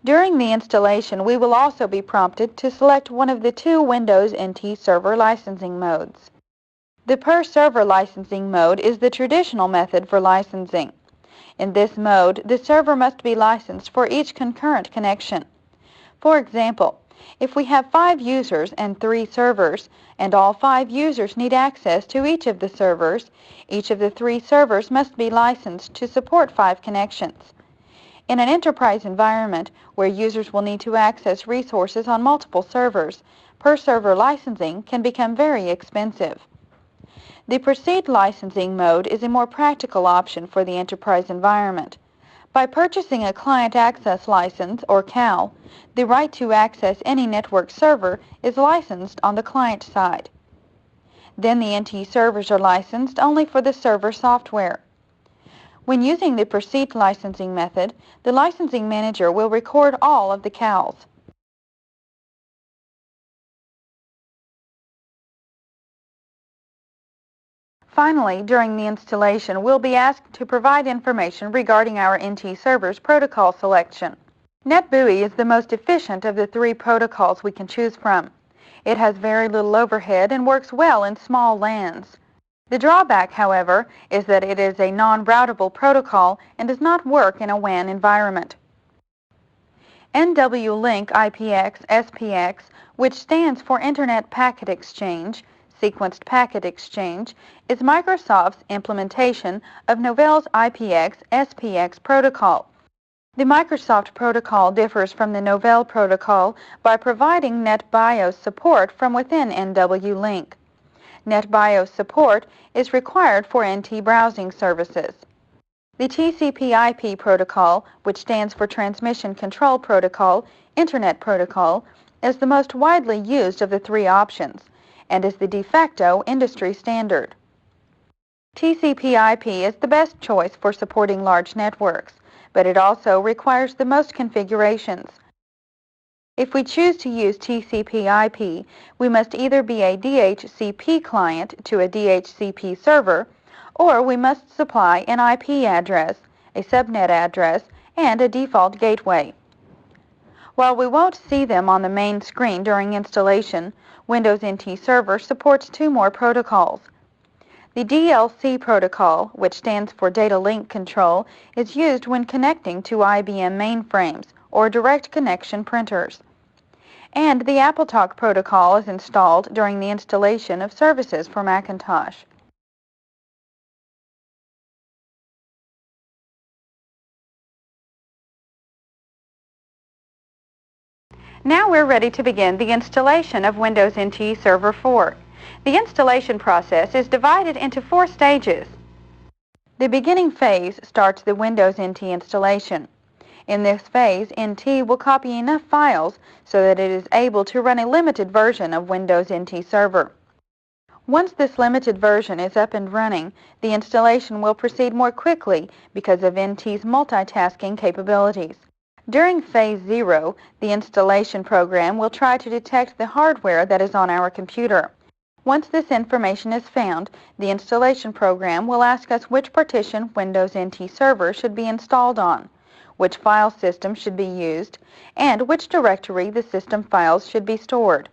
During the installation, we will also be prompted to select one of the two Windows NT Server licensing modes. The per server licensing mode is the traditional method for licensing. In this mode, the server must be licensed for each concurrent connection. For example, if we have 5 users and 3 servers, and all 5 users need access to each of the servers, each of the 3 servers must be licensed to support 5 connections. In an enterprise environment where users will need to access resources on multiple servers, per server licensing can become very expensive. The Proceed licensing mode is a more practical option for the enterprise environment. By purchasing a Client Access License, or CAL, the right to access any network server is licensed on the client side. Then the NT servers are licensed only for the server software. When using the Proceed licensing method, the licensing manager will record all of the CALs. Finally, during the installation, we'll be asked to provide information regarding our NT server's protocol selection. NetBEUI is the most efficient of the 3 protocols we can choose from. It has very little overhead and works well in small LANs. The drawback, however, is that it is a non-routable protocol and does not work in a WAN environment. NW-Link IPX SPX, which stands for Internet Packet Exchange, Sequenced Packet Exchange, is Microsoft's implementation of Novell's IPX SPX protocol. The Microsoft protocol differs from the Novell protocol by providing NetBIOS support from within NW-Link. NetBIOS support is required for NT browsing services. The TCP/IP protocol, which stands for Transmission Control Protocol, Internet Protocol, is the most widely used of the 3 options and is the de facto industry standard. TCP/IP is the best choice for supporting large networks, but it also requires the most configurations. If we choose to use TCP/IP, we must either be a DHCP client to a DHCP server, or we must supply an IP address, a subnet address, and a default gateway. While we won't see them on the main screen during installation, Windows NT Server supports 2 more protocols. The DLC protocol, which stands for Data Link Control, is used when connecting to IBM mainframes or direct connection printers. And the AppleTalk protocol is installed during the installation of services for Macintosh. Now we're ready to begin the installation of Windows NT Server 4. The installation process is divided into 4 stages. The beginning phase starts the Windows NT installation. In this phase, NT will copy enough files so that it is able to run a limited version of Windows NT Server. Once this limited version is up and running, the installation will proceed more quickly because of NT's multitasking capabilities. During Phase 0, the installation program will try to detect the hardware that is on our computer. Once this information is found, the installation program will ask us which partition Windows NT Server should be installed on, which file system should be used, and which directory the system files should be stored.